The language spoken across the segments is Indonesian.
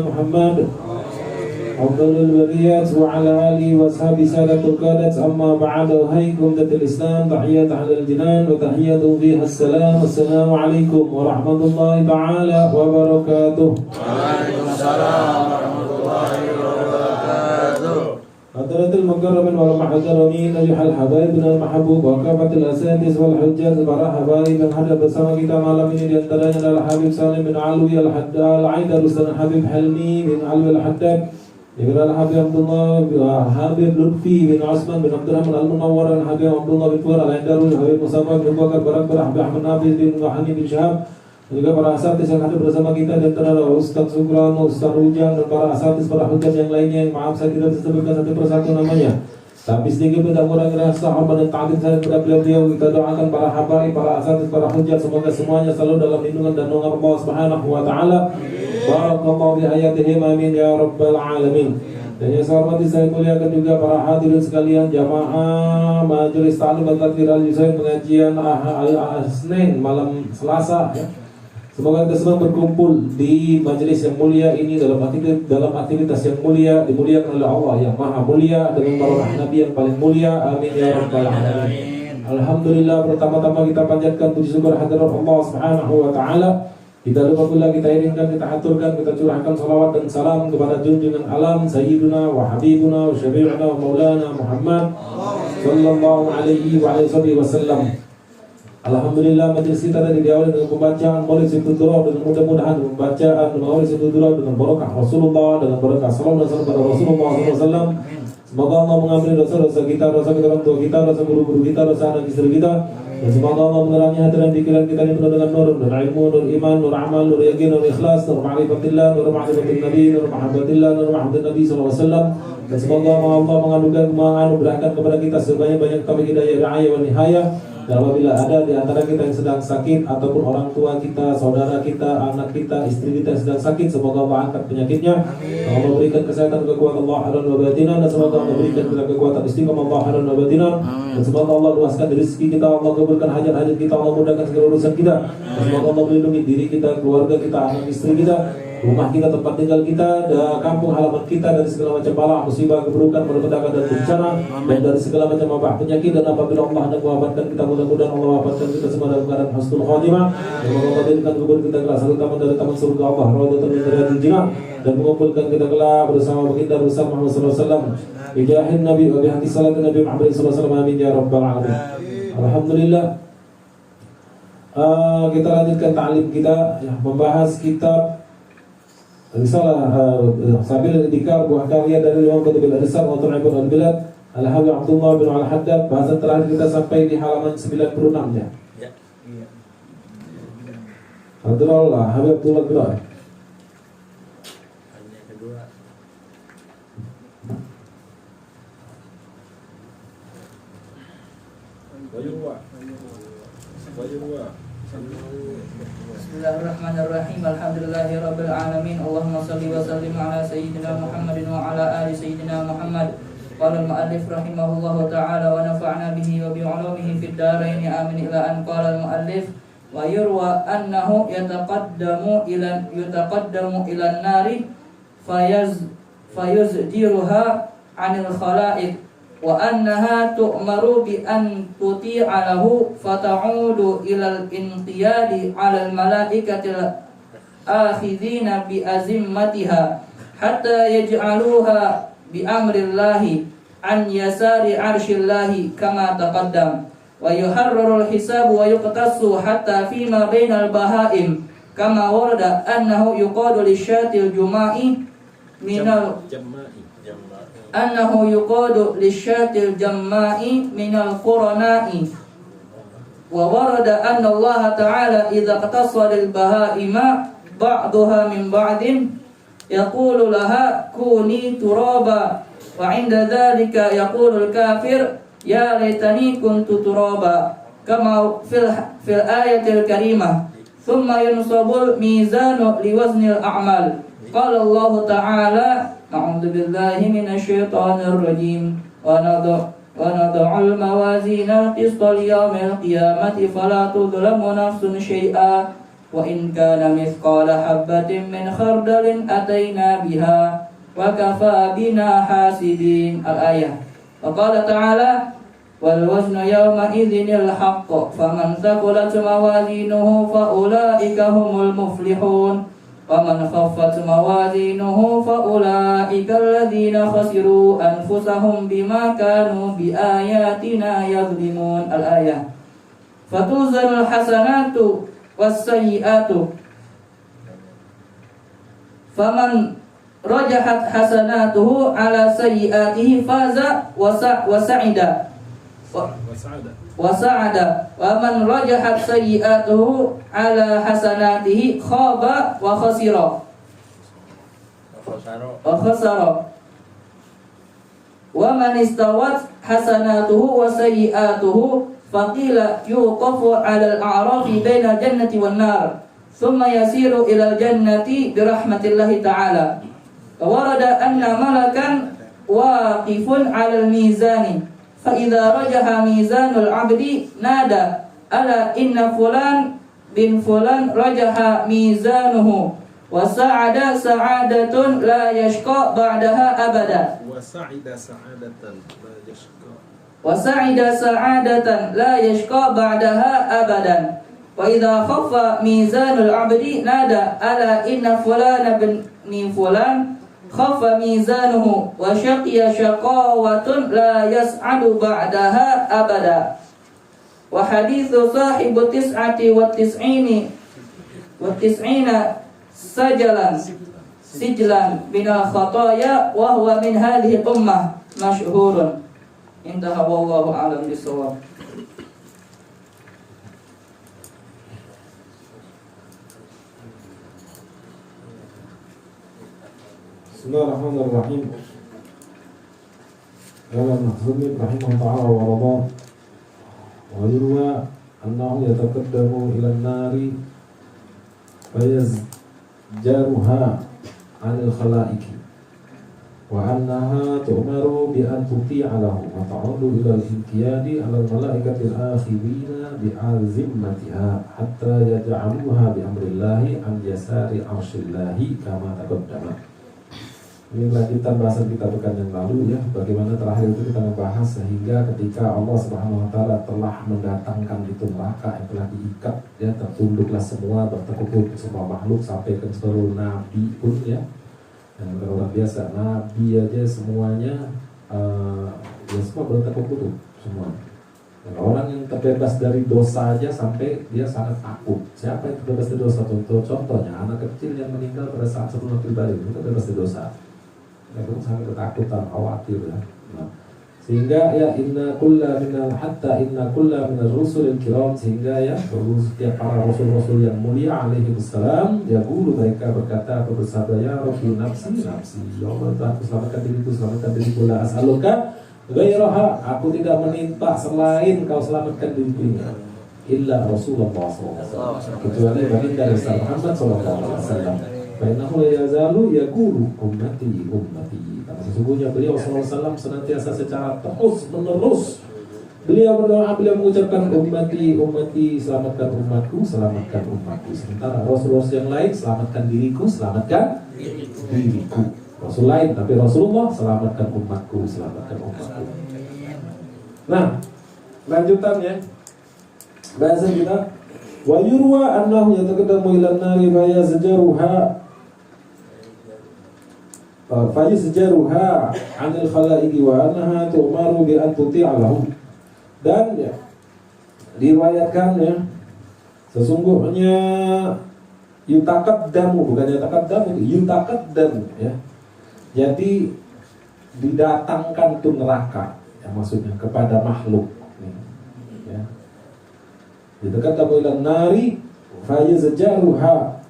محمد أفضل البريات وعلى آله وأصحابه سادة القادة أما بعد أحييكم الإسلام تحية أهل الجنان وتحية فيها السلام السلام عليكم ورحمة الله تعالى وبركاته. وعليكم السلام ورحمة الله وبركاته. حضرات المكرمين والمحترمين أيها الحبايب المحبوب وكافة الأساتذة والحجاج para habaib yang hadir bersama kita malam ini, di antaranya adalah Habib Salim bin Alwi Al-Aidarus dan Habib Helmi bin Alwi Al-Haddad, juga Habib Abdullah, Habib Lutfi bin Osman bin Abdurrahman Al-Munawwar, dan Habib Abdullah bin Fuad Al-Aidarus, Habib Musabah bin Bakar Barakbar, Habib Ahmad Nafiz bin Wahani bin Syahab, dan juga para asatidz yang hadir bersama kita, dan antara Ustaz Sugran, Ustaz Rujang, dan para asatidz, para hujjah yang lainnya yang maaf saya tidak bisa sebutkan satu persatu namanya, tapi sedikit tidak kurang rasa hormat dan ta'zim saya kepada beliau. Kita doakan para habaib, para asatidz, para hujjah, semoga semuanya selalu dalam lindungan dan naungan Allah Subhanahu wa taala. Barakallahu bi hayatihim, amin ya rabbal alamin. Dan yang saya hormati, saya muliakan juga para hadirin sekalian, jamaah Majelis Ta'lim At-Tadbir Al-Yusain, pengajian Senin malam Selasa ya. Semoga kita semua berkumpul di majelis yang mulia ini dalam aktivitas yang mulia, dimuliakan oleh Allah yang Maha Mulia dengan barakah Nabi yang paling mulia. Amin ya rabbal alamin. Alhamdulillah, pertama-tama kita panjatkan puji syukur hadirat Allah Subhanahu wa taala. Kita lupa pula, kita iringkan, kita haturkan, kita curahkan salawat dan salam kepada junjungan alam Sayyiduna wa Habibuna wa Syafi'una wa Maulana Muhammad sallallahu alaihi wa alihi wasallam. Alhamdulillah, majelis kita tadi diawali dengan pembacaan Maulid Sittudurah, dengan mudah-mudahan pembacaan Maulid Sittudurah dengan barakah Rasulullah, dengan barakah salam dan salam pada Rasulullah SAW. Semoga Allah mengampuni dosa-dosa kita, dosa orang tua kita, dosa guru-guru kita, dosa anak istri kita, dan semoga Allah menerangi hati dan pikiran kita ini penuh dengan nur ilmu, nur iman, nur amal, nur yakin, nur ikhlas, nur ma'rifatillah, nur ma'rifatil nabi, nur mahabbatillah, nur mahabbatin nabi SAW. Dan semoga Allah menganugerahkan kepada kita sebanyak-banyak taufik hidayah, riayah, wa nihayah. Dan apabila ada di antara kita yang sedang sakit, ataupun orang tua kita, saudara kita, anak kita, istri kita yang sedang sakit, semoga Allah angkat penyakitnya. Allah memberikan kesehatan, kekuatan zahiran wa batinan, dan semoga Allah memberikan kekuatan istiqamah zahiran wa batinan, dan semoga Allah luaskan rezeki kita, Allah kabulkan hajat-hajat kita, Allah mudahkan segala urusan kita, dan semoga Allah melindungi diri kita, keluarga kita, anak istri kita, rumah kita, tempat tinggal kita, dan kampung halaman kita dari segala macam bala, musibah, keburukan, malapetaka dan bencana, dan dari segala macam wabah penyakit. Dan apabila Allah hendak mewafatkan kita, mudah-mudahan Allah wafatkan kita semua dalam keadaan husnul khatimah, dan mengumpulkan kubur kita kelak satu taman dari taman surga Allah, raudhatun min riyadil jannah, dan mengumpulkan kita kelak bersama baginda Rasul Muhammad sallallahu alaihi wasallam, bijahin Nabi wa bihaqi salatin Nabi Muhammad sallallahu alaihi wasallam, amin ya rabbal alamin. Alhamdulillah. Kita lanjutkan ta'lim kita yang membahas kitab Risalah Sabil Dikar, buah karya dari Imam Qutb al-Risal wa Tu'ibul al-Bilad Al-Habib Abdullah bin Al-Haddad. Bahasan terakhir kita sampai di halaman 96 ya. Abdullah, Habib Abdullah bin Al-Haddad. Bismillahirrahmanirrahim. Alhamdulillahirabbil alamin. Allahumma shalli wa sallim ala sayyidina Muhammadin wa ala ali sayyidina Muhammad. Qala al-muallif rahimahullahu ta'ala wa nafa'na bihi wa bi 'ulumihi fid dharain amin. Ila an qala al-muallif wa yurwa annahu yataqaddamu ila an-nari fayuzdiruha 'anil khalaiq wa annaha tu'maru bi an tuti'a lahu fata'udu ilal inqiyadi 'alal malaikatil akhidhina bi azimmatiha hatta yaj'aluha bi amrillahi an yasari 'arsyillahi kama taqaddam wa yuharrarul hisabu wa yuqtasu hatta fima bainal bahaim kama warada annahu yuqadu lisyatil juma'i minal annahu yuqadu lisyatil jamma'i minal qurana'i wa warada anna Allah ta'ala idza qatasara al bahaima ba'daha min ba'din yaqulu laha kuni turaba wa 'inda dhalika yaqulu al kafir ya laitani kuntu turaba kama fil ayatil karimah thumma yunsabul mizanu liwaznil a'mal qala Allah ta'ala a'udzu billahi minasyaitonir rajim wa nad'ul mawazinal qista liyawmil qiyamati fala tudlamu nafsun syai'a وإن كان مثقال حبة من خردل أتينا بها وكفى بنا حاسبين. الآية. وقال تعالى والوزن يومئذ الحق فمن ثقلت موازينه فأولئك هم المفلحون ومن خفت موازينه فأولئك الذين خسروا أنفسهم بما كانوا بآياتنا يظلمون. الآية. فتوزن الحسنات والسيئات فمن رجحت حسناته على سيئاته فاز وسعد ومن رجحت سيئاته على حسناته خاب وخسر ومن استوت حسناته وسيئاته فقيل يوقف على الأعراف بين الجنة والنار ثم يسير إلى الجنة برحمة الله تعالى. وورد أن ملكا واقف على الميزان فإذا رجح ميزان العبد نادى ألا إن فلان بن فلان رجح ميزانه وسعد سعادة لا يشقى بعدها أبدا وسعد سعادة لا يشقى بعدها أبدا. وإذا خف ميزان العبد نادى ألا إن فلان بن فلان خف ميزانه وشقي شقاوة لا يسعد بعدها أبدا. وحديث صاحب 99 سجلا من الخطايا وهو من هذه الأمة مشهور. انتهى والله أعلم بالصواب. Bismillahirrahmanirrahim. Qala al-Muhzimi rahimahullah ta'ala wa radha wa yurwa annahu yataqaddamu ila an-nari fayazjaruha 'anil khalaiqi wa annaha tu'maru bi an tuti'a lahu wa ta'udu ila al-inqiyadi 'ala al-malaikati al-akhirina bi'azimmatiha hatta yaj'aluha bi amrillahi an yasari 'arsyillahi kama taqaddama. Ini lanjutan bahasan kita pekan yang lalu ya, bagaimana terakhir itu kita membahas sehingga ketika Allah Subhanahu wa taala telah mendatangkan itu neraka yang telah diikat ya, tertunduklah semua, bertekuk semua makhluk sampai ke seluruh nabi pun ya. Dan bukan orang biasa, nabi aja semuanya ya semua bertekuk lutut semua. Dan orang yang terbebas dari dosa aja sampai dia sangat takut. Siapa yang terbebas dari dosa? Contohnya anak kecil yang meninggal pada saat sebelum pribadi itu terbebas dari dosa. Itu sangat ketakutan, khawatir ya. Nah, sehingga ya inna kulla minal rusulil kiram, sehingga ya setiap para rasul-rasul yang mulia alaihi wassalam ya guru mereka berkata atau bersabda ya Rabbi nafsi ya Allah, aku selamatkan diriku la as'aluka ghairaha, aku tidak meminta selain kau selamatkan diriku illa Rasulullah SAW, kecuali baginda Rasul Muhammad SAW. Bainahu yazalu yaqulu ummati karena sesungguhnya beliau SAW senantiasa secara terus menerus beliau berdoa, beliau mengucapkan ummati selamatkan umatku. Sementara rasul-rasul yang lain selamatkan diriku. Rasul lain, tapi Rasulullah selamatkan umatku. Nah, lanjutannya bahasa kita wa yurwa annahu yataqaddamu ila an-nari fayazjaruha 'anil khalaiqi wa annaha tu'maru bi an tuti'a lahu. Dan ya, diriwayatkan ya, sesungguhnya yutaqaddamu, bukan yataqaddamu, yutaqaddam ya. Jadi didatangkan tuh neraka ya, maksudnya kepada makhluk ya. Yutaqaddamu ila an-nari fayazjaruha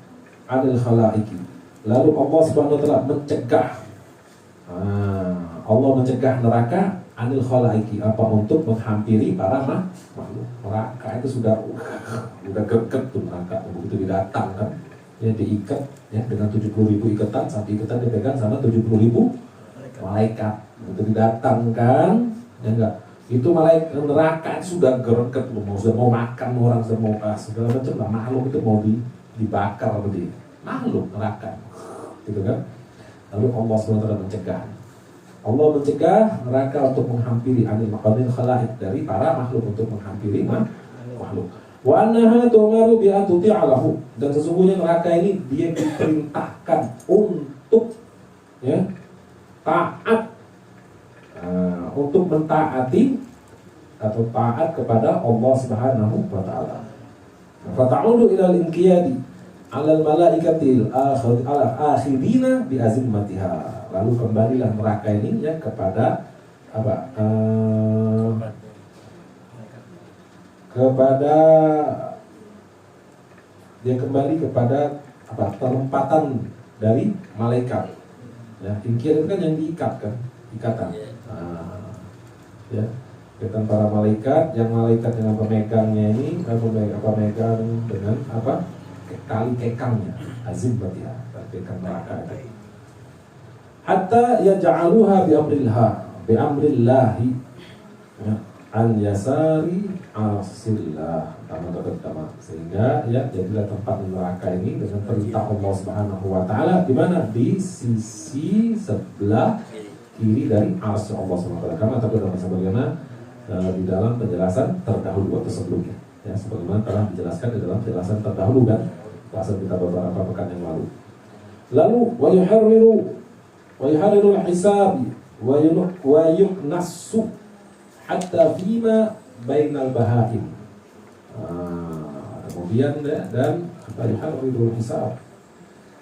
'anil khalaiqi. Lalu Allah Subhanahu wa taala mencegah neraka anil khalaiqi, apa untuk menghampiri para makhluk. Neraka itu sudah greget tuh neraka begitu didatangkan ya, diikat ya dengan 70.000 ikatan, satu ikatan dipegang sama 70.000 malaikat. Begitu didatangkan ya enggak, itu malaikat neraka itu sudah greget, sudah mau makan orang, sudah mau segala macam lah makhluk itu mau dibakar begitu. Makhluk neraka, gitu kan? Lalu Allah SWT mencegah. Allah mencegah neraka untuk menghampiri anil khalaik, dari para makhluk untuk menghampiri makhluk. Wa annaha tu'maru bi an tuti'alahu, dan sesungguhnya neraka ini dia diperintahkan untuk ya taat, untuk mentaati atau taat kepada Allah Subhanahu wa taala. Fata'udu ila al-inqiyadi 'ala al-malaikatil akhirina bi azimmatiha. Lalu kembalilah neraka ini ya kepada apa? Kepada dia kembali kepada apa? Penempatan dari malaikat. Ya, inqiyad itu kan yang diikat kan, ikatan. Ya, ikatan para malaikat, yang malaikat dengan pemegangnya ini, pemegang dengan apa? Tali kekangnya, azim berarti ya, kekang neraka itu. Hatta yaj'aluha bi amrillahi ya, an yasari asillah pertama, sehingga ya jadilah tempat neraka ini dengan perintah Allah Subhanahu wa taala di mana? Di sisi sebelah kiri dari arsy Allah Subhanahu wa taala. Karena tapi dalam sebagaimana di dalam penjelasan terdahulu atau sebelumnya. Ya, sebagaimana telah dijelaskan di dalam penjelasan terdahulu kan, bahasan kita beberapa pekan yang lalu. Lalu wa yuharriru al-hisab wa yuknasu hatta fima bainal bahaim. Kemudian dan yuharriru al-hisab,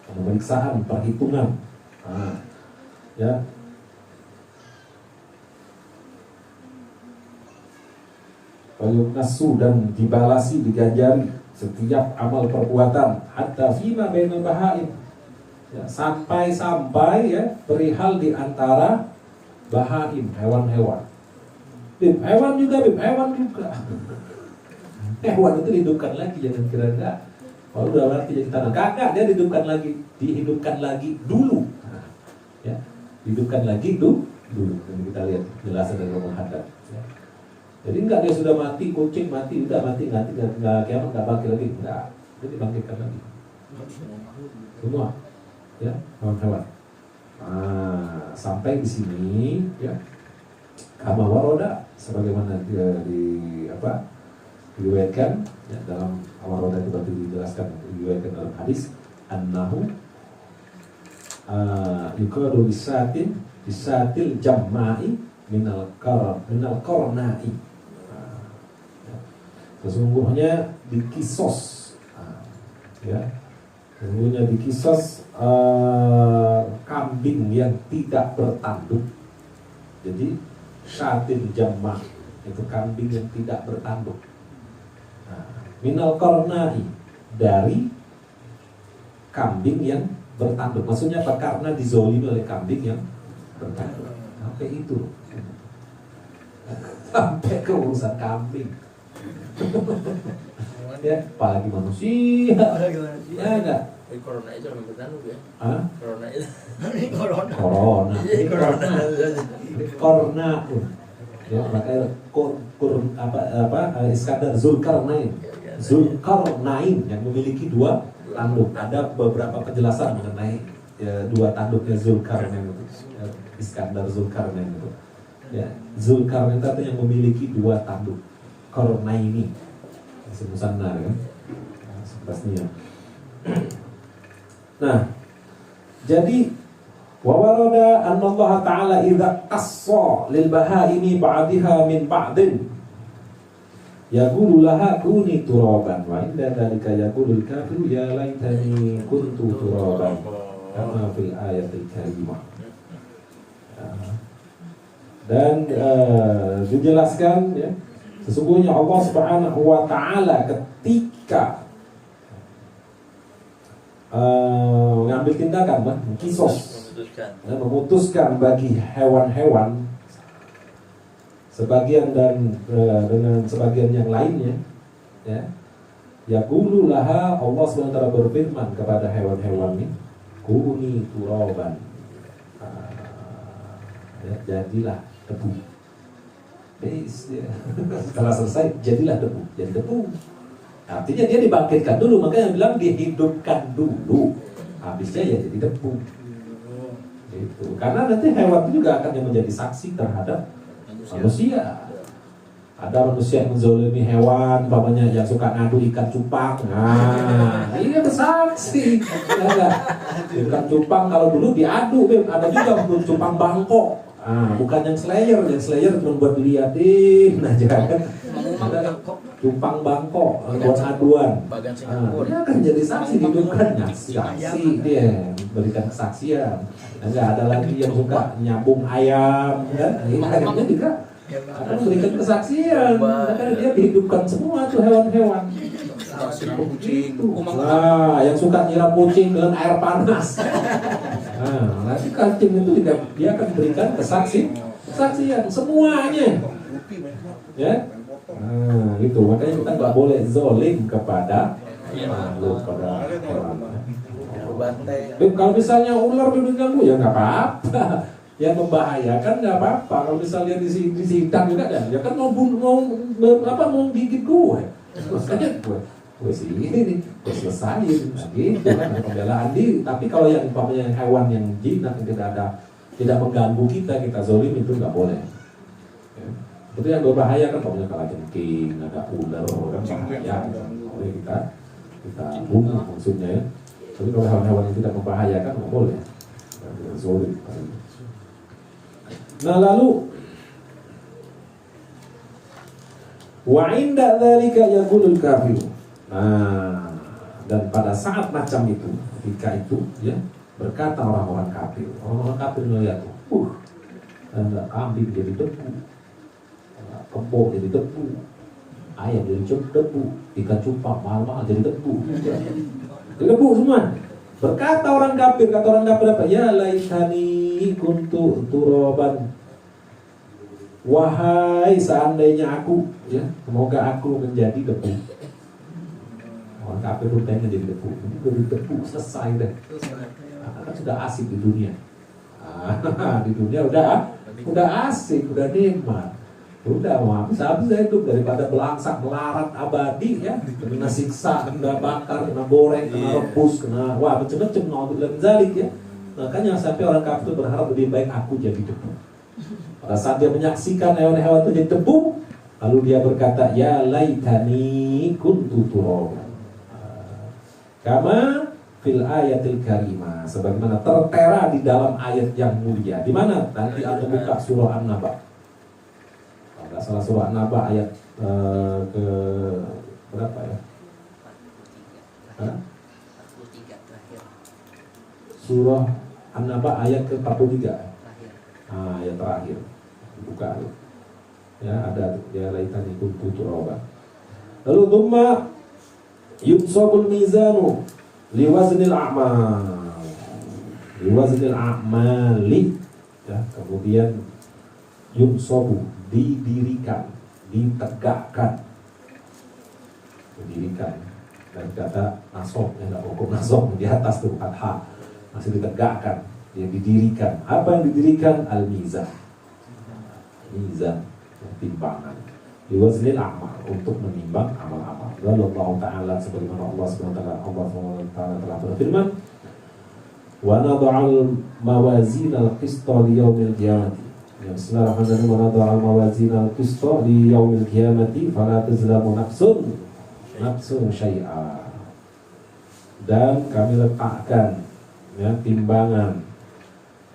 pemeriksaan, perhitungan. Ya. Yuknasu, dan dibalasi, diganjari setiap amal perbuatan, hatta fima bainal bahaim, ya, sampai ya perihal di antara bahaim, hewan-hewan. Hewan juga. Hewan itu dihidupkan lagi, jangan kira enggak. Kalau udah berarti jadi tanah, kagak, dia dihidupkan lagi dulu. Ya, dihidupkan lagi dulu. Ini kita lihat penjelasan dari Romo Haddad. Ya. Jadi enggak dia sudah mati, kucing mati, udah mati, nggak kiamat, nggak bangkit lagi, enggak, dia dibangkitkan lagi. Semua, ya, hewan-hewan. Sampai di sini, ya, kama waroda, sebagaimana diriwayatkan ya, dalam waroda itu berarti dijelaskan, diriwayatkan dalam hadis, annahu yuqadu bisatil jamma'i minal qarna'i. Sesungguhnya dikisos, ya, sesungguhnya dikisos kambing yang tidak bertanduk. Jadi syatin jamah itu kambing yang tidak bertanduk. Minal qarna'i, dari kambing yang bertanduk. Maksudnya apa? Karena dizolimi oleh kambing yang bertanduk. Sampai itu, sampai ke urusan kambing. Ya, apalagi manusia. Ya enggak? Corona itu orang bertanduk ya? Corona itu. Corona. Ya, makanya Iskandar Zulkarnain yang memiliki dua tanduk. Ada beberapa penjelasan mengenai dua tanduknya Zulkarnain itu. Iskandar Zulkarnain itu. Ya, Zulkarnain itu yang memiliki dua tanduk. Qarnaini, masih musanna kan? Pastinya. Nah, jadi wa warada anna Allah Ta'ala idza qassa lil bahaimi ba'daha min ba'din yaqulu laha kuni turaban, wa inda dzalika yaqulul kafiru ya laitani kuntu turaban kama fil ayatil karimah. Dan dijelaskan ya, sesungguhnya Allah Subhanahu wa taala ketika mengambil tindakan, memutuskan bagi hewan-hewan sebagian dan dengan sebagian yang lainnya, ya, yaqulu laha, Allah Subhanahu wa taala berfirman kepada hewan-hewan ini, kuni turaban, ya, jadilah debu. Setelah selesai, jadilah debu, jadi debu. Artinya dia dibangkitkan dulu, makanya bilang dihidupkan dulu. Habisnya ya jadi debu. Gitu. Karena nanti hewan itu juga akan yang menjadi saksi terhadap manusia. Ada manusia yang menzolimi hewan, umpamanya yang suka ngadu ikan cupang. Nah, ini bersaksi. Ya, ikan cupang kalau dulu diadu, ada juga cupang bangkok. Bukan yang Slayer cuma buat dilihatin aja kan. Ada cupang bangkok buat aduan. Dia akan jadi saksi dihidupkannya. Saksi dia berikan kesaksian. Enggak ada lagi yang suka nyambung ayam, kan? Ayamnya juga akan memberikan kesaksian. Karena dia dihidupkan semua tuh hewan-hewan. Nah, yang suka nyiram kucing dengan air panas. Nah, nanti kucing itu dia akan berikan kesaksian semuanya. Ya. Nah, gitu. Makanya kita nggak boleh zolim kepada makhluk, pada hewan. Kalau misalnya ular mengganggu ya nggak apa-apa. Yang membahayakan nggak apa-apa. Kalau misalnya disidang juga ya kan mau gigit gue. Makanya gue sih ini gue selesain lagi kan pembelaan diri. Tapi kalau yang umpamanya hewan yang jinak yang tidak mengganggu kita zolim itu nggak boleh. Ya. Itu yang berbahaya kan umpamanya kalajengking, ada ular kan bahaya. Boleh kita bunuh maksudnya ya. Tapi kalau hewan-hewan yang tidak membahayakan nggak boleh. Kita zolim. Nah lalu wa inda dzalika yaqulul kafir. Nah, dan pada saat macam itu, ketika itu ya berkata orang-orang kafir. Orang-orang kafir melihat, kambing jadi debu, kebo jadi debu, ayam jadi debu, ikan cupang mahal-mahal jadi debu. Jadi debu semua. Berkata orang kafir, kata orang kafir apa? Ya laitani kuntu turaban. Wahai seandainya aku, ya, semoga aku menjadi debu. Orang kafir pun pengen jadi debu. Ini jadi debu selesai deh. Kan sudah asik di dunia. Di dunia udah asik, udah nikmat. Udah mau habis saya hidup daripada belangsak melarat abadi ya, kena siksa, kena bakar, kena goreng, kena rebus, kena macam-macam naudzubillah min dzalik ya. Makanya sampai orang kafir berharap lebih baik aku jadi debu. Pada saat dia menyaksikan hewan-hewan itu jadi debu, lalu dia berkata, ya laitani kuntu turaban. Kama fil ayatil karimah, sebagaimana tertera di dalam ayat yang mulia. Di mana? Nanti Anda buka surah An-Naba. Kalau salah surah An-Naba ayat ke berapa ya? 43 terakhir. Surah An-Naba ayat ke-43. Ayat terakhir. Buka ya, ada ya laitani kuntu turaban. Lalu thumma yusabul mizanu liwaznil a'mali ya, kemudian yunsabu didirikan, ditegakkan, dan kata nasab ya, nggak hukum nasab di atas tuh fathah masih ditegakkan, dia didirikan. Apa yang didirikan? Al-mizan, mizan, timbangan, liwaznil a'mal, untuk menimbang amal-amal. Allah Ta'ala sebagaimana Allah SWT telah berfirman, wa nad'al mawazin al-qista li yaumil qiyamati. Ya, bismillahirrahmanirrahim. Wa nad'al mawazin al-qista li yaumil qiyamati fala tuzlamu nafsun syai'a. Dan kami letakkan ya, timbangan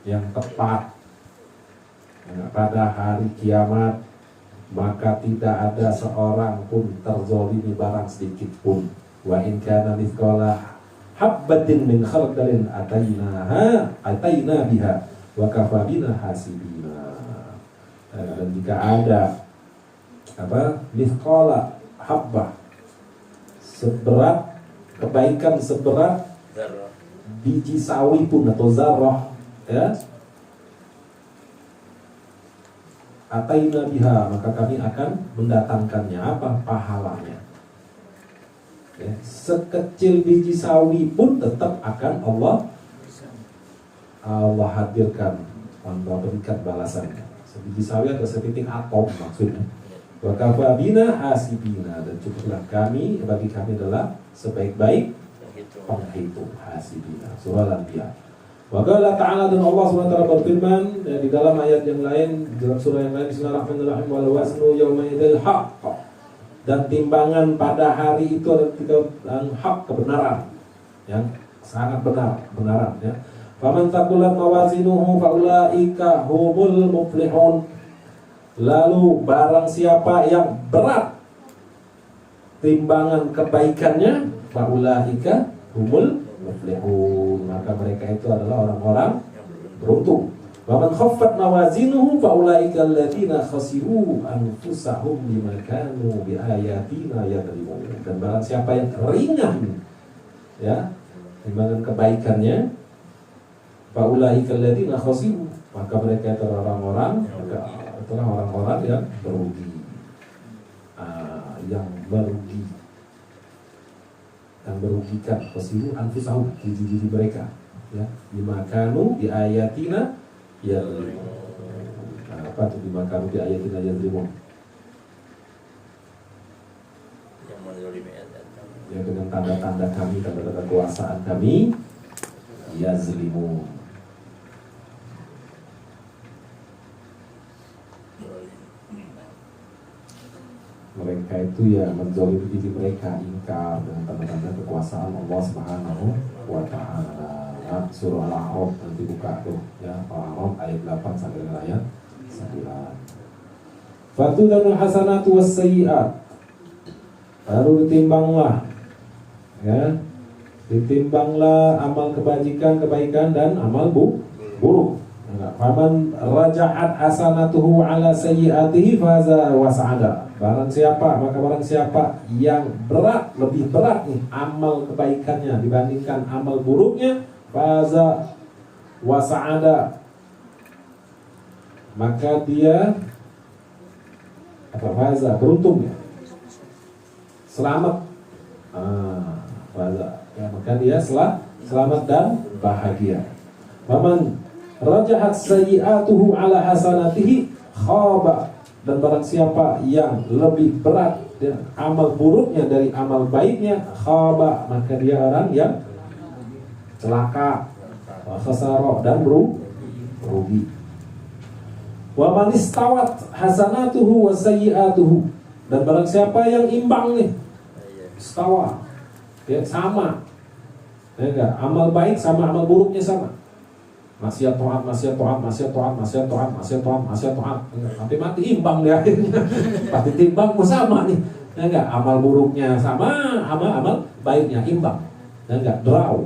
yang tepat ya, pada hari kiamat, maka tidak ada seorang pun terzolimi barang sedikit pun. Wa in kana mithqala habbatin min khardalin ataina biha wa kafa bina hasibina. Dan jika ada mithqala habbah, seberat kebaikan seberat biji sawi pun atau zarrah ya, ataina biha, maka kami akan mendatangkannya. Apa pahalanya ya, sekecil biji sawi pun tetap akan Allah hadirkan, Allah berikan balasannya. Sebiji sawi atau setitik atom maksudnya Wa kafa bina hasibina, dan cukuplah kami bagi kami adalah sebaik-baik penghitung hasibina. Surah Al-Anbiya. Wa qala ta'ala, dan Allah SWT berfirman di dalam ayat yang lain, dalam surah yang lain, Bismillahirrahmanirrahim, wal waznu yawma idzil haqq, dan timbangan pada hari itu adalah hak, kebenaran, yang sangat benaran ya. Faman taqulat mawazinuhu faulaika humul muflihun. Lalu barang siapa yang berat timbangan kebaikannya, faulaika humul muflihun, maka mereka itu adalah orang-orang beruntung. Wa man khaffat mawazinuhu faulaika alladziina khasiru anfusahum bima kanu biayatina yadhlimun. Dan barang siapa yang ringan ya timbangan kebaikannya, faulaika alladziina khasiru, maka mereka itu orang-orang yang merugi, yang merugikan, khasiru anfusahum, diri mereka ya, bima kanu bi ayatina ya, apa itu bima kanu bi ayatina yadhlimun, ya, dengan tanda-tanda kami, tanda-tanda kekuasaan kami, yazlimun. Mereka itu ya menzalimi diri mereka, ingkar dengan tanda-tanda kekuasaan Allah Subhanahu wa Ta'ala. Surah Al-A'raf, nanti buka tuh ya, Al-A'raf ayat 8 sampai dengan ayat 9. Fatudanul hasanatu was-sayyi'at, baru ditimbanglah ya, ditimbanglah amal kebajikan, kebaikan, dan amal buruk. Faman raja'at hasanatuhu ala sayyi'atihi faza wa sa'ada. Barang siapa, maka barang siapa yang berat, lebih berat nih amal kebaikannya dibandingkan amal buruknya, faza wa sa'ada, maka dia apa, faza, beruntung ya, selamat, faza ya, maka dia selamat dan bahagia. Faman rajahat sayyi'atuhu ala hasanatihi khaba, dan barang siapa yang lebih berat dan amal buruknya dari amal baiknya, khaba, maka dia orang yang celaka, khasara, dan rugi. Wa man istawat hasanatuhu wa sayyi'atuhu, dan barang siapa yang imbang nih, istawa ya, sama ya enggak, amal baik sama amal buruknya sama. Maksiat to'at, maksiat to'at, maksiat to'at, maksiat to'at, maksiat to'at, maksiat to'at, nanti mati imbang di akhirnya. Pasti timbang sama nih, ya enggak, amal buruknya sama, amal baiknya imbang, ya enggak, draw.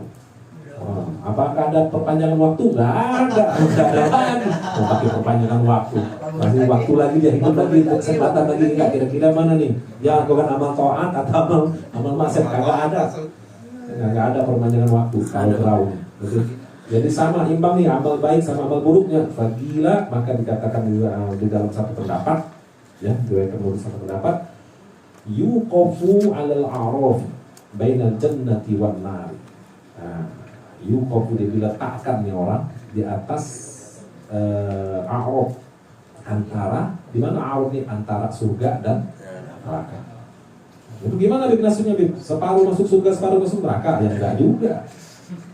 Apakah ada perpanjangan waktu? Enggak ada lagi. Mau pakai perpanjangan waktu, masih waktu lagi, dia hidup lagi, kesempatan lagi, enggak, kira-kira mana nih? Ya, bukan amal to'at atau amal maksiat, kagak ada perpanjangan waktu kalau drawnya. Jadi sama, imbang nih, amal baik sama amal buruknya. Fagila, maka dikatakan di dalam satu pendapat ya, diriwayatkan menurut satu pendapat, yuqafu 'alal a'raf bainal jannati wan nar. Yuqafu, dia diletakkan nih orang di atas a'raf, antara, di mana a'raf nih, antara surga dan neraka. Itu gimana Bib nasibnya Bib? Separuh masuk surga, separuh masuk neraka? Ya enggak juga.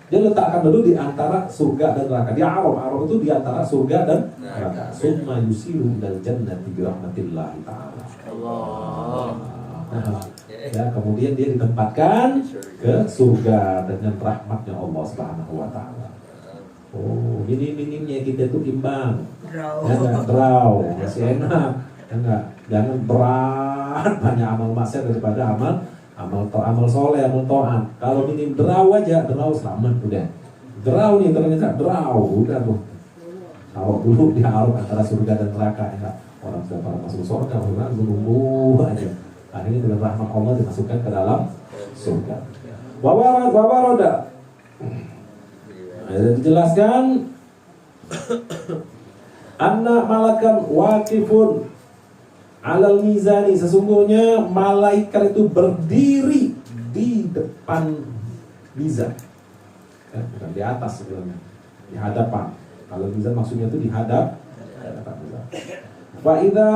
Dia letakkan dulu di antara surga dan neraka. Di Araf itu di antara surga dan neraka. Summa yusiru dal jannati bi rahmatillah ta'ala. Allah. Ya, kemudian dia ditempatkan ke surga dengan rahmatnya Allah Subhanahu wa Ta'ala. Oh, minim-minimnya kita itu imbang. Ya enggak, draw, masih enak. Ya enggak, jangan berat banyak amal maksiat daripada amal soleh, amal to'at. Kalau minim draw aja, draw selamat udah. Draw nih ternyata, draw udah tuh. Kalau dulu di Arab antara surga dan neraka, ya, orang sudah pada masuk surga, orang nunggu aja. Akhirnya dengan rahmat Allah dimasukkan ke dalam surga. Wawaroda. Dijelaskan, anna malakan wakifun alal mizani, sesungguhnya malaikat itu berdiri di depan mizan, ya, bukan di atas sebenarnya, di hadapan. Kalau mizan maksudnya itu di hadapan mizan. Fa idza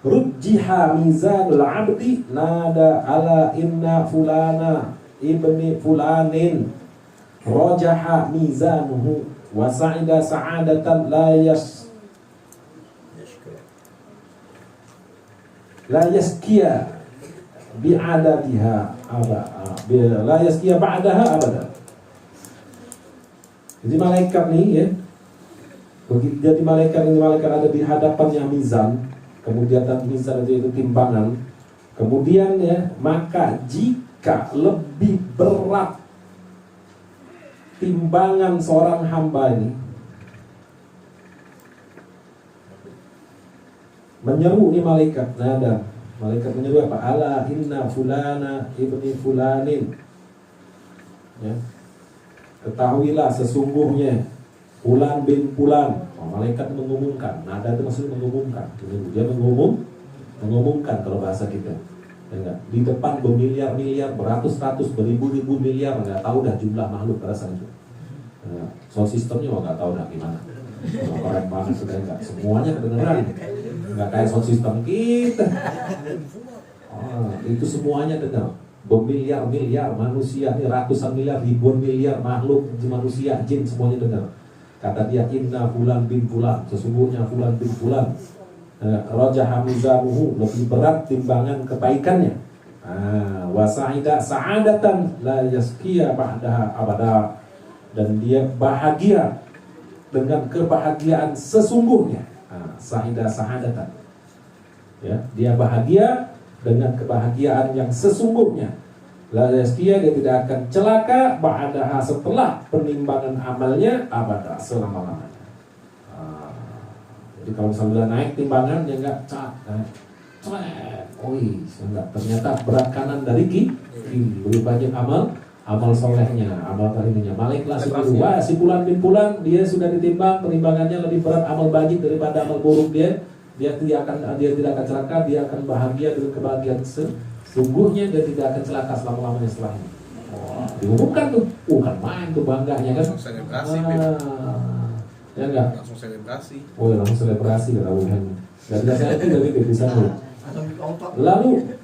rujjiha mizanul abdi nada ala inna fulana ibni fulanin rajaha mizanuhu wa sa'ida sa'adatan la yaskia bi'adadiha la yaskia ba'daha abada. Jadi malaikat nih ya, begitu jadi malaikat ini, malaikat ada di hadapannya mizan, kemudian mizan itu timbangan, kemudian ya, maka jika lebih berat timbangan seorang hamba ini, menyeru nih malaikat, nada malaikat menyeru apa? Ala inna fulana ibni fulanin, ya, ketahuilah sesungguhnya Fulan bin Fulan. Malaikat mengumumkan, nada itu maksudnya mengumumkan. Dia mengumumkan kalau bahasa kita. Ya, di depan bermiliar-miliar, beratus-ratus, beribu-ribu miliar, nggak tahu dah jumlah makhluk pada saat itu. Ya, soal sistemnya nggak tahu dah gimana. Keren banget sudah nggak semuanya kedengeran, nggak kayak soal sistem kita. Itu semuanya dengar. Bermiliar-miliar manusia ini, ratusan miliar, ribuan miliar makhluk manusia, jin semuanya dengar. Kata dia inna fulan bin fulan, sesungguhnya fulan bin fulan rajaha mizanuhu, lebih berat timbangan kebaikannya. Wa sa'ida sa'adatan la yaskia ba'daha abada, dan dia bahagia dengan kebahagiaan sesungguhnya. Sa'ida sa'adatan, ya, dia bahagia dengan kebahagiaan yang sesungguhnya. La yaskia, dia tidak akan celaka ba'daha, setelah penimbangan amalnya abada, selama-lamanya. Jadi kalau misalnya naik timbangan, ya enggak enggak, ternyata berat kanan dari kiri, lebih banyak amal solehnya, amal karimnya. Maliklah si Fulan bin Fulan, dia sudah ditimbang, penimbangannya lebih berat amal baik daripada amal buruk dia tidak akan celaka, dia akan bahagia dengan kebahagiaan sesungguhnya, dia tidak akan celaka selama-lamanya setelahnya. Diumumkan tuh, bukan main tuh bangganya kan. Ya enggak? Langsung selebrasi. Oh ya, langsung selebrasi kata Wuhan. Gak bisa saya itu dari di sana. Lalu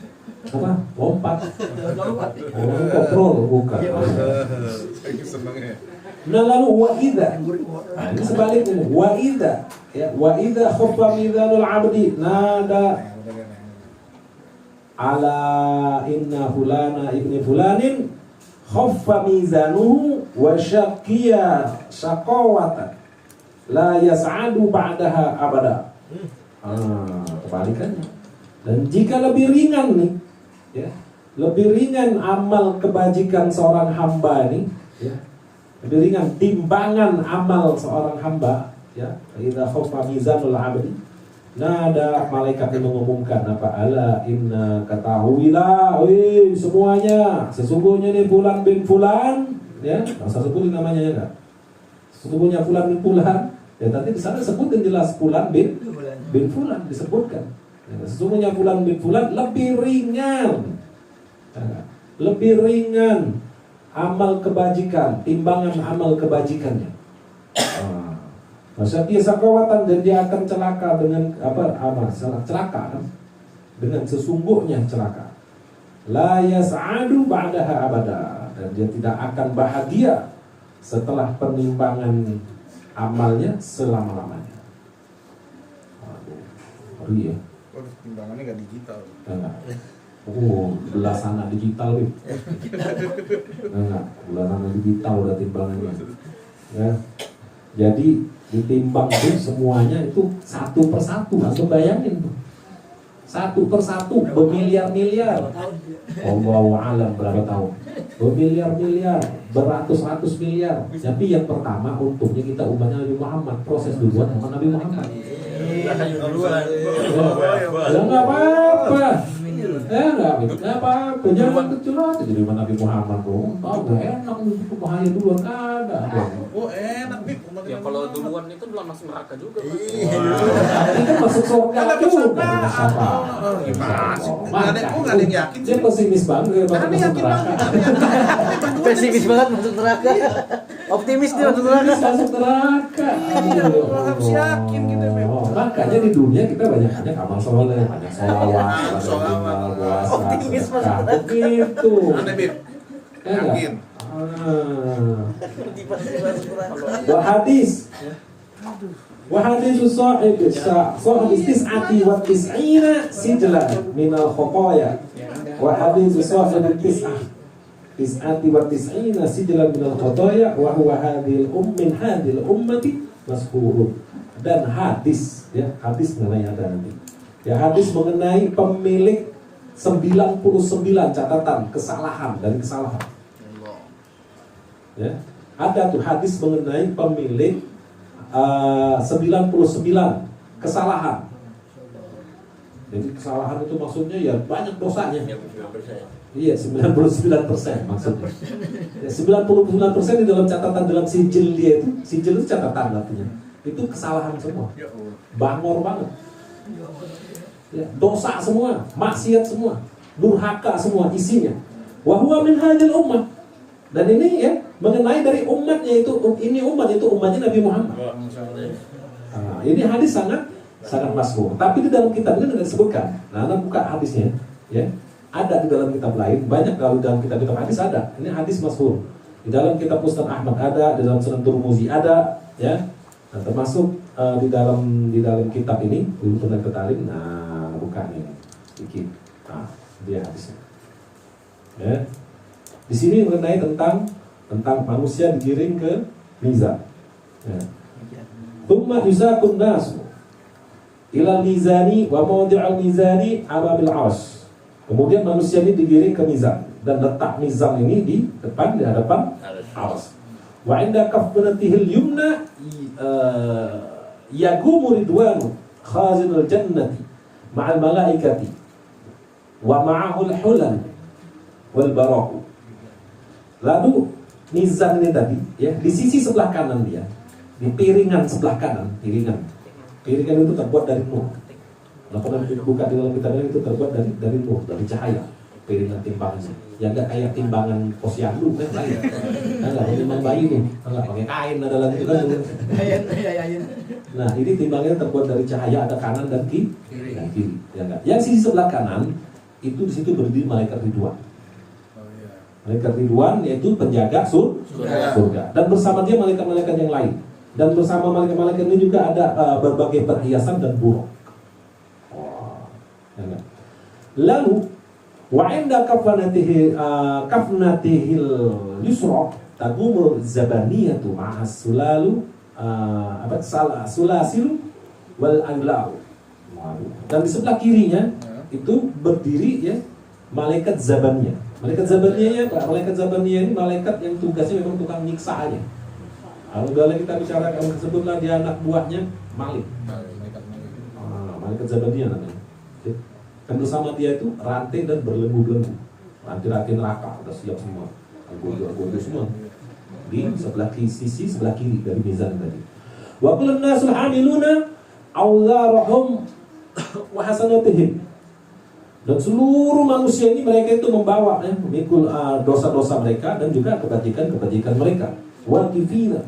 apa? Lompat. Kontrol bukan. Saya senengnya. Nah lalu wa idza. Ini sebaliknya. Wa idza, ya, wa idza khaffa mizanul abdi nada ala inna fulana ibni fulanin khaffa mizanuhu wa syaqqiya syaqawatan la yas'adu ba'daha abada. Kebalikannya. Dan jika lebih ringan nih, ya, lebih ringan amal kebajikan seorang hamba ini, ya, lebih ringan timbangan amal seorang hamba, ya, idza khaffa mizanul abdi, nada malaikat yang mengumumkan apa? Ala inna, ketahuilah, semuanya, sesungguhnya nih Fulan bin Fulan, ya, nggak usah sebutin namanya ya enggak. Sesungguhnya Fulan bin Fulan. Ya tadi di sana sebutin jelas Fulan bin Fulan disebutkan. Ya, sesungguhnya Fulan bin Fulan lebih ringan, lebih ringan amal kebajikan, timbangan amal kebajikannya. Maksudnya dia sakawatan, dan dia akan celaka dengan apa? Celaka kan? Dengan sesungguhnya celaka. La yas'adu ba'daha abada, dan dia tidak akan bahagia setelah penimbangan amalnya selama-lamanya. Ngeri ya. Oh, timbangannya nggak digital. Enggak. Belah sana digital nih. Enggak, belah sana digital udah timbangannya. Ya. Jadi ditimbang tuh semuanya itu satu persatu, langsung bayangin tuh. Satu persatu bermiliar-miliar. Allahu a'lam berapa tahun. Bermiliar-miliar, beratus-ratus miliar. Tapi yang pertama untungnya kita umatnya Nabi Muhammad, proses duluan sama Nabi Muhammad. Ya enggak apa-apa. Enggak apa-apa. Jangan kecil aja jadi Nabi Muhammad tuh. Tahu enak untuk bahaya duluan ada. Oh, enak nih. Ya kalau duluan itu belum masuk neraka juga. Itu masuk surga juga. Gimana? Nggak ada yang yakin. Dia pesimis banget masuk neraka. Pesimis banget masuk neraka. Optimis dia masuk Optimis neraka. masuk neraka. Iya, harus yakin gitu, Beb. Makanya di dunia kita banyak amal soleh, banyak sholawat, Sholawat. puasa, Optimis masuk sedekah. neraka. Begitu. Ada Beb. Ya enggak? Yakin. Motivasi masuk neraka. وحديث صاحب التسعة والتسعين سجلا من الخطايا وحديث صاحب التسعة والتسعين سجلا من الخطايا وهو من هذه الأمة مسحور. Dan hadis mengenai ada nanti. Ya, hadis mengenai pemilik 99 catatan kesalahan dari kesalahan. Ya, ada tuh hadis mengenai pemilik 99 kesalahan. Jadi kesalahan itu maksudnya ya banyak dosanya. Iya, 99% maksudnya. Ya, 99% di dalam catatan dalam sijil dia itu, sijil itu catatan artinya. Itu kesalahan semua. Bangor banget. Ya, dosa semua, maksiat semua, durhaka semua isinya. Wa huwa min hadhil ummah. Dan ini ya mengenai dari umatnya itu, ini umatnya Nabi Muhammad. Nah, ini hadis sangat masyhur. Tapi di dalam kitab ini tidak disebutkan. Nah, Anda buka hadisnya, ya. Ada di dalam kitab lain, banyak kalau dalam kitab hadis ada. Ini hadis masyhur. Di dalam kitab Musnad Ahmad ada, di dalam Sunan Tirmidzi ada, ya. Nah, termasuk di dalam kitab ini, dulu pernah ketalim. Nah, buka ini sedikit. Nah, dia hadisnya. Ya. Di sini mengenai tentang manusia digiring ke mizan. Ya. Thumma yusaqun nasu ila mizani wa mawdi'al mizani amabil 'arsy. Kemudian manusia ini digiring ke mizan dan letak mizan ini di hadapan 'arsy. Wa 'inda kafnatihil yumna yaqumu ridwanu khazinul jannati ma'al malaikati wa ma'ahul hulal wal baraqu. Lalu mizan ini tadi, ya, di sisi sebelah kanan dia, di piringan sebelah kanan, piringan itu terbuat dari nur. Kalau pernah buka di dalam kitab itu terbuat dari nur, dari cahaya. Piringan timbangannya, ya enggak kayak timbangan posyandu kan lain. Enggak, timbang bayi tuh, enggak pakai kain ada lagi itu kan. Nah, ini timbangnya terbuat dari cahaya, ada kanan dan kiri, ya enggak. Yang sisi sebelah kanan itu di situ berdiri malaikat Ridwan. Malaikat Ridwan yaitu penjaga surga. Dan bersama dia malaikat-malaikat yang lain. Dan bersama malaikat-malaikat ini juga ada berbagai perhiasan dan buruk. Lalu wa 'inda kafnatihil yusra taqumul zabaniyatu ma'as sulalu sulasilu wal aglau. Dan di sebelah kirinya itu berdiri ya malaikat zabaniyah. Malaikat zabaniyah Pak, malaikat zabaniyah ini malaikat yang tugasnya memang tukang nyiksa aja. Kalau dalam kita bicara kalau sebutlah dia anak buahnya Malik. Malaikat zabaniyah namanya. Dan bersama dia itu rantai dan berlembu-lembu. Rantai-rantai neraka udah siap semua. Algojo semua. Di sisi sebelah kiri dari mizan tadi. Wa kullun nasul hamiluna awzarahum wa hasanatihim. Dan seluruh manusia ini mereka itu membawa memikul dosa-dosa mereka dan juga kebajikan mereka. Waqifina.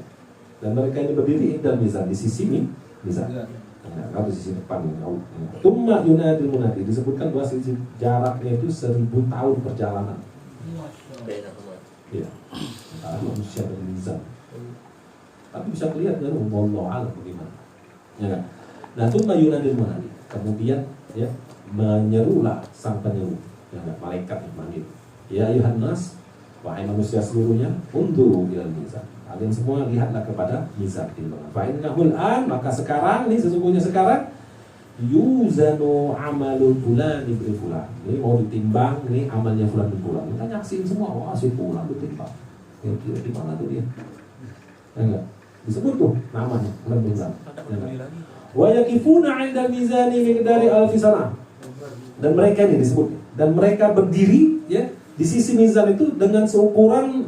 Dan mereka ini berdiri dan mizan di sisi mizan. Nah, di sisi depan ini. Tsumma yunadil munadi, disebutkan bahwa sisi jaraknya itu 1000 tahun perjalanan. Iya. Antara manusia dan mizan. Tapi bisa kelihatan kan wallahu a'lam bagaimana. Ya kan? Nah, tsumma yunadil munadi. Kemudian ya menyerulah sang penyeru, ya, malaikat yang manggil. Ya ayuhan nas, wahai manusia seluruhnya, unzuru ilal mizan. Kalian semua lihatlah kepada mizan timbangan. Fa innahul an, maka sekarang ini sesungguhnya sekarang yuzanu amalul fulan ibn fulan. Ini mau ditimbang, ini amalnya fulan bin fulan. Kita nyaksiin semua, wah si fulan ditimbang. Kira-kira di mana tuh dia? Ya enggak? Disebut tuh namanya fulan bin fulan. Wa yakifuna 'inda mizani miqdari alfi sanah. Dan mereka ini disebut, dan mereka berdiri ya di sisi mizan itu dengan seukuran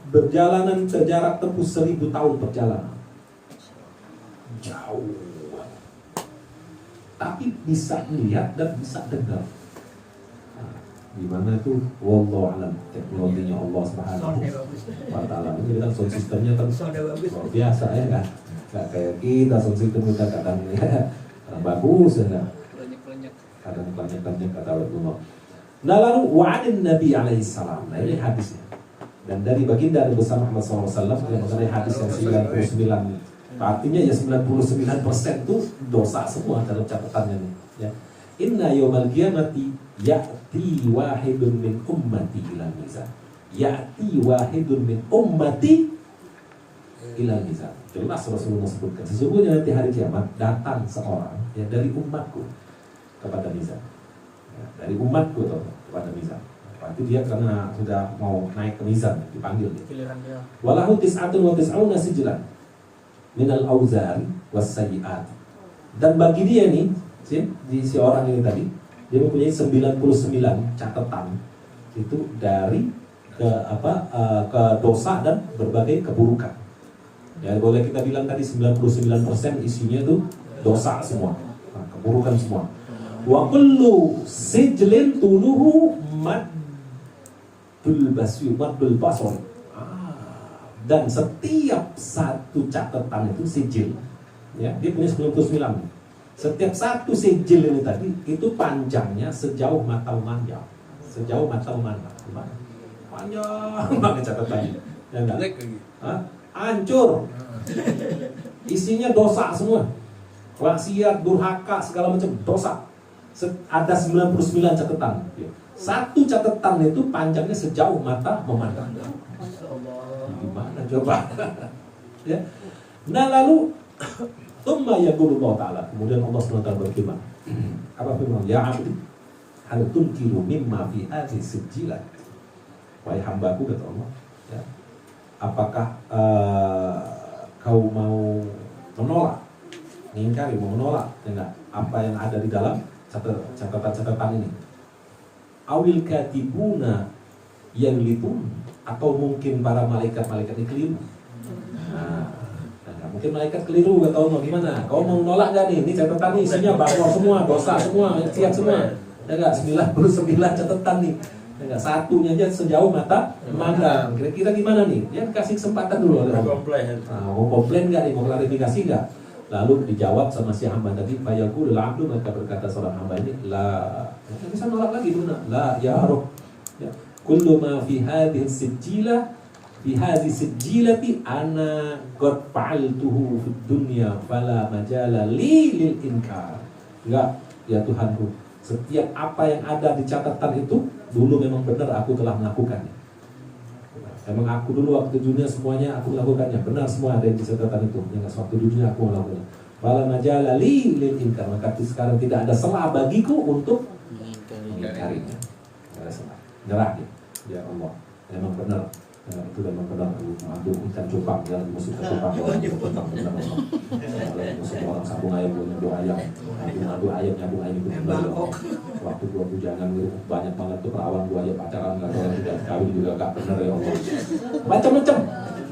berjalanan jarak tempuh 1000 tahun perjalanan. Jauh. Tapi bisa melihat dan bisa dengar. Gimana itu? Wallahu alam. Teknologinya Allah Subhanahu wa taala. Ini kan sound systemnya kan luar biasa ya kan. Enggak kayak kita sound system kita kadang ya bagus ya enggak. Kadang banyak kata Allah. Nah lalu wa'adin Nabi alaihi salam. Nah ini hadisnya. Dan dari baginda Nabi Muhammad SAW yang mengenai hadis yang 99, artinya ya 99% itu dosa semua dalam catatannya nih. Ya. Inna yawmal qiyamati ya'ti wahidun min ummati ila mizan. Ya'ti wahidun min ummati ila mizan. Jelas Rasulullah sebutkan. Sesungguhnya nanti hari kiamat datang seorang ya dari umatku kepada mizan. Ya, dari umatku kepada mizan. Itu dia karena sudah mau naik ke mizan dipanggil Giliran dia. walahu tis'atun wa tis'una sijlan minal auzari was sayyi'at. Dan bagi dia nih si orang ini tadi dia mempunyai 99 catatan itu dari ke dosa dan berbagai keburukan. Ya boleh kita bilang tadi 99% isinya itu dosa semua, keburukan semua. Wa kullu sijlin tuluhu maddul basor. Dan setiap satu catatan itu sijil, ya dia punya 99. Setiap satu sijil ini tadi itu panjangnya sejauh mata memandang, sejauh mata memandang. Panjang banget catatannya, ya enggak? Hancur. Isinya dosa semua, maksiat, durhaka, segala macam dosa. Ada 99 catatan. Satu catatan itu panjangnya sejauh mata memandang. Gimana coba? Ya. Nah lalu tsumma yaqulu Allah Ta'ala, kemudian Allah SWT berfirman. Apa firman? Ya abdi, hal tunkiru mimma fi hadhihi sijilat. Wahai hambaku, kata Allah, ya, apakah kau mau menolak, mengingkari, mau menolak enggak apa yang ada di dalam catatan ini? Awil katibuna yang litun, atau mungkin para malaikat ini keliru. Nah, mungkin malaikat keliru, kata Allah, gimana? Kau mau menolak gak nih? Ini catatan nih isinya bangor semua, dosa semua, maksiat semua. Ya enggak, 99 catatan nih. Ya enggak, satunya aja sejauh mata memandang. Kira-kira gimana nih? Dia kasih kesempatan dulu oleh Allah. Mau komplain enggak nih? Mau klarifikasi enggak? Lalu dijawab sama si hamba tadi, fayaqulul abdu, maka berkata seorang hamba ini, la, bisa nolak lagi benar. La ya Rabb. Ya. Kullu ma fi hadhihi sijjilah fi hadhihi sijjilati ana qad fa'altuhu fid dunya fala majala li lil inkar. Enggak, ya Tuhanku, setiap apa yang ada di catatan itu dulu memang benar aku telah melakukannya. Memang aku dulu waktu dunia semuanya aku melakukannya, benar semua ada di catatan itu. Yang waktu dunia aku melakukannya. Fala majala li lil inkar, maka sekarang tidak ada celah bagiku untuk mengingkarinya. Tidak ada celah. Nyerah dia, ya Allah, memang benar, itu memang benar. Aduh, ikan cupang, jangan musuh cupang, cupang benar Allah. Kalau musuh orang sabung ayam, nyambung ayam, nyambung ayam itu benar. Waktu gua bujangan banyak banget tuh perawan gua aja pacaran, nggak ada tidak kawin juga nggak benar ya Allah. Macam-macam,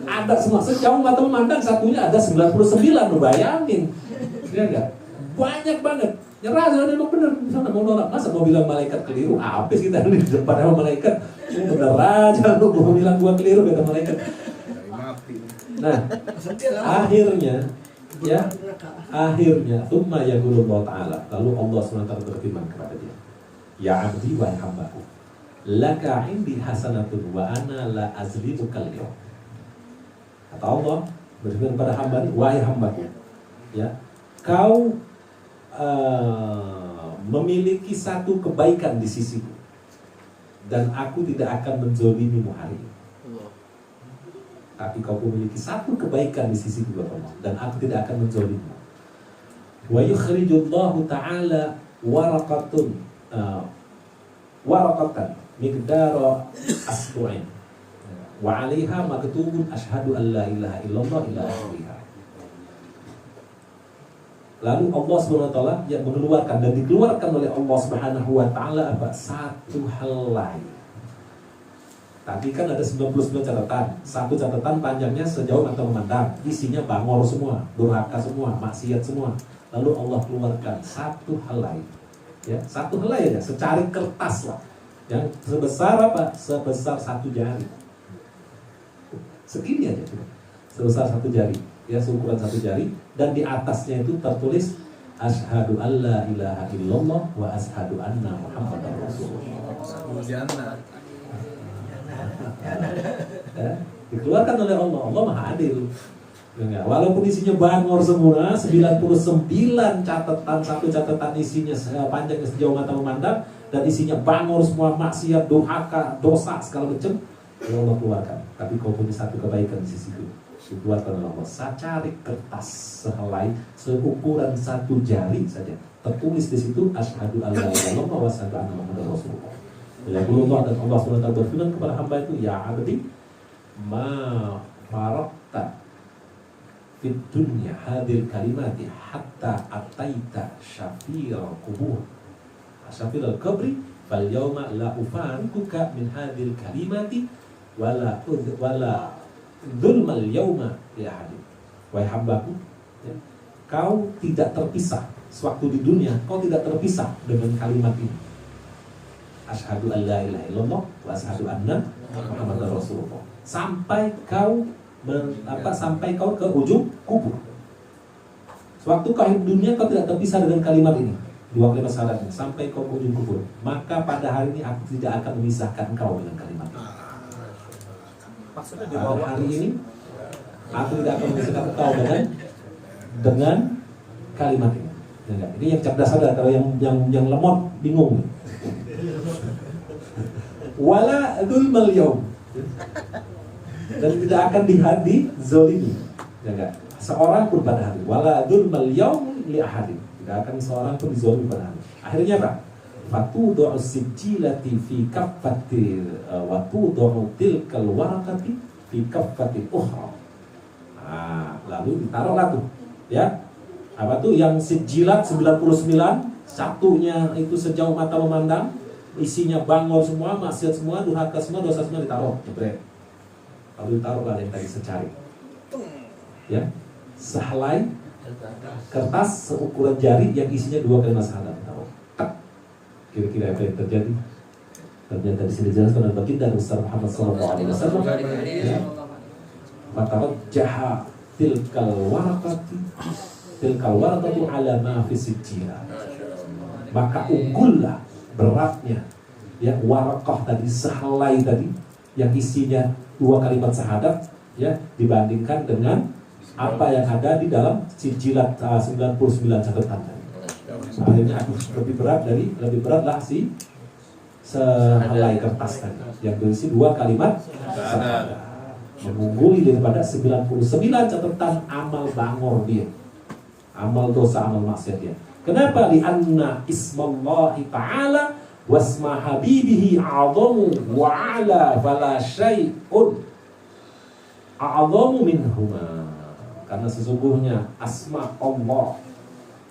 ada semua sejauh mata memandang, satunya ada 99, lo bayangin, ya enggak? Banyak banget. Nyerah sudah memang benar, misalnya mau nolak, masa mau bilang malaikat keliru, habis kita di depan sama malaikat, bener aja lu mau bilang gua keliru kata malaikat. Nah, akhirnya, tsumma yaqulu Allah Ta'ala, lalu Allah SWT berfirman kepada dia, ya abdi wa hambaku, laka indi hasanatun wa ana la azlimuka al-yawm. Kata Allah berfirman pada hamba ini, wahai hambaku, ya, kau memiliki satu kebaikan di sisiku dan aku tidak akan menzolimimu hari ini. Tapi kau memiliki satu kebaikan di sisiku, dan aku tidak akan menzolimimu. Wa yukhrijullahu ta'ala waraqatan miqdara asbu'in wa 'alaiha maktubun asyhadu an la ilaha illallah ila akhirih. Lalu Allah SWT yang mengeluarkan dan dikeluarkan oleh Allah Subhanahu wa taala apa? Satu helai. Tadi kan ada 99 catatan. Satu catatan panjangnya sejauh mata memandang, isinya bangor semua, durhaka semua, maksiat semua. Lalu Allah keluarkan satu helai. Ya, satu helai aja, secari kertas lah. yang sebesar apa? Sebesar satu jari. Segini aja, sebesar satu jari, ya, seukuran satu jari, dan di atasnya itu tertulis asyhadu alla ilaha illallah wa asyhadu anna muhammadar rasulullah. Ya, dikeluarkan oleh Allah. Allah maha adil. Ya, walaupun isinya bangor semua, 99 catatan, satu catatan isinya panjangnya sejauh mata memandang, dan isinya bangor semua, maksiat, durhaka, dosa segala macam, ya Allah keluarkan. Tapi kau punya satu kebaikan di sisiku, dikeluarkan oleh Allah. Saya cari kertas sehelai seukuran satu jari saja, tertulis di situ asyhadu alla ilaha illallah wa asyhadu anna muhammadar rasulullah. Ya Allah, dan Allah SWT berfirman kepada hamba itu, ya abdi ma farakta fit dunya hadir kalimati hatta ataita syafir kubur syafir al-qabri fal yawma la ufarikuka min hadir kalimati wala dhulmal yawma ya hadir. Wahai hambaku, ya, kau tidak terpisah sewaktu di dunia, kau tidak terpisah dengan kalimat ini, asyhadu an la ilaha illallah wa asyhadu anna muhammadar rasulullah, sampai kau sampai kau ke ujung kubur. Sewaktu kau hidup dunia, kau tidak terpisah dengan kalimat ini, dua kalimat syahadat ini, sampai kau ke ujung kubur. Maka pada hari ini aku tidak akan memisahkan kau dengan kalimat ini. Maksudnya di Pada bawah hari ini aku tidak akan memisahkan kau dengan kalimat ini. Ya, ini yang cerdas ada, kalau yang lemot bingung. Wala dzulmal yaum, dan tidak akan dizolimi, ya enggak, seorang pun pada hari. Wala dzulmal yaum li ahadin, tidak akan seorang pun dizolimi pada hari. Akhirnya apa? Fatudu'u sijilati fi kaffati wa tudu'u tilkal warakati fi kaffati ukhra. Lalu ditaruhlah tuh, ya. Apa tuh yang sijilat 99, satunya itu sejauh mata memandang, isinya bangor semua, maksiat semua, durhaka semua, dosa semua, ditaruh, jebret. Lalu ditaruhlah yang tadi secari, ya, sehelai kertas seukuran jari yang isinya 2 kalimat syahadat, ditaruh. Kira-kira apa yang terjadi? Ternyata di sini dijelaskan oleh baginda besar Muhammad sallallahu alaihi wasallam, ya, fatarajjaha tilkal warakatu ala ma fi sijjilah, maka unggullah beratnya, ya, warakah tadi, sehelai tadi yang isinya 2 kalimat syahadat, ya, dibandingkan dengan apa yang ada di dalam sijilat 99 catatan tadi. Akhirnya aku lebih beratlah si sehelai kertas tadi yang berisi 2 kalimat syahadat, mengungguli daripada 99 catatan amal bangor dia, amal dosa, amal maksiat dia. Kenapa? Lianna ismallahi ta'ala wasma habibihi a'zamu wa ala fala syai'un a'zamu minhuma. Karena sesungguhnya asma Allah,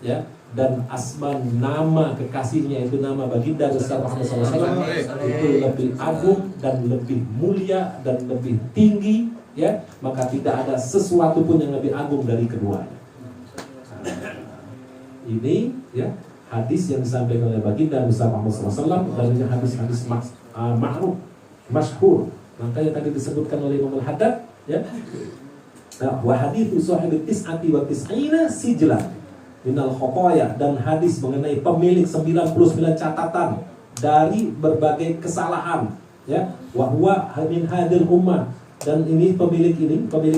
ya, dan asma nama kekasihnya, itu nama baginda besar Muhammad SAW, itu lebih agung dan lebih mulia dan lebih tinggi, ya, maka tidak ada sesuatu pun yang lebih agung dari keduanya. Ini, ya, hadis yang disampaikan oleh baginda besar Muhammad SAW, dan ini hadis-hadis ma'ruf, masyhur. Makanya tadi disebutkan oleh Imam Al-Haddad, ya, wa hadithu sahibi tis'ati wa tis'ina sijlan minal khotoya, dan hadis mengenai pemilik 99 catatan dari berbagai kesalahan, ya, wa huwa min hadil ummah, dan ini pemilik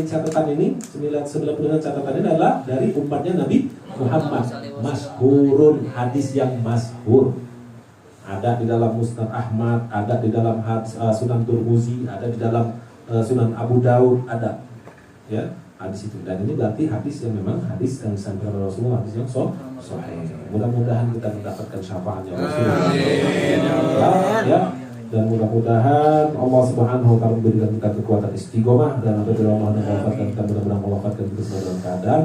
catatan ini 99 catatan ini adalah dari umatnya Nabi Muhammad. Masyhurun, hadis yang masyhur, ada di dalam Musnad Ahmad, ada di dalam Sunan Tirmizi, ada di dalam Sunan Abu Daud, ada, ya, hadis itu. Dan ini berarti hadis yang memang hadis yang disampaikan oleh Rasulullah, hadis yang sahih. Mudah-mudahan kita mendapatkan syafaatnya Rasulullah, ya, dan mudah-mudahan Allah Subhanahu wa taala memberikan kita kekuatan istiqomah, dan apabila Allah mewafatkan kita, mudah-mudahan mewafatkan kita dalam keadaan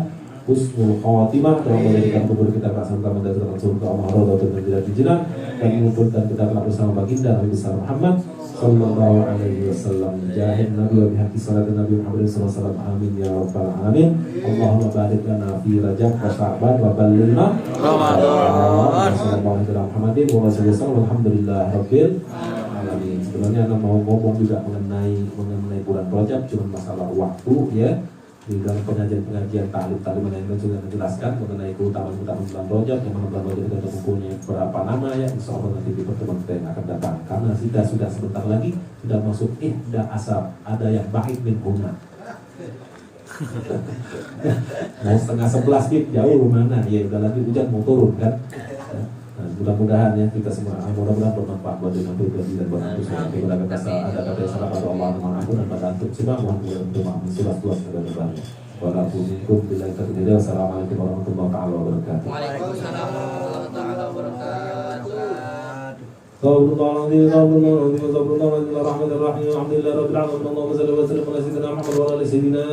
husnul khawatimah, dan menjadikan kubur kita kasan taman dari surga Allah radhiyallahu anhu di jinan, dan mengumpulkan kita bersama baginda Nabi besar Muhammad sallallahu alaihi wasallam. Jahid Nabi wa bihaqqi salat Nabi Muhammad sallallahu alaihi wasallam. Amin ya rabbal alamin. Allahumma barik lana fi Rajab wa Sya'ban wa ballighna Ramadan. Sallallahu alaihi wa sallam. Alhamdulillah rabbil Sebenarnya Anda mau ngomong juga mengenai bulan Rajab, cuma masalah waktu ya. Di dalam pengajian talim yang juga menjelaskan mengenai keutamaan bulan Rajab, yang mana bulan Rajab itu ada mempunyai berapa nama ya. Insya Allah nanti di pertemuan kita yang akan datang. Karena sudah sebentar lagi sudah masuk ihda asar, ada yang baik min huna. Mau setengah 11 nih jauh mana ya, udah lagi hujan mau turun kan. Nah, mudah-mudahan ya kita semua mudah-mudahan bermanfaat buat dengan pribadi dan buat antum semua. Kita ada kata yang salah pada Allah dan ampun dan pada antum semua, mohon berdoa surat-surat dan berdoa. Waalaikumsalam billahi taufiq. Assalamualaikum warahmatullahi wabarakatuh. Waalaikumsalam warahmatullahi taala wabarakatuh. Alhamdulillah rabbil alamin, alhamdulillah rabbil alamin, alhamdulillah rabbil alamin, Allahumma shalli wa sallim ala sayyidina Muhammad wa ala ali sayyidina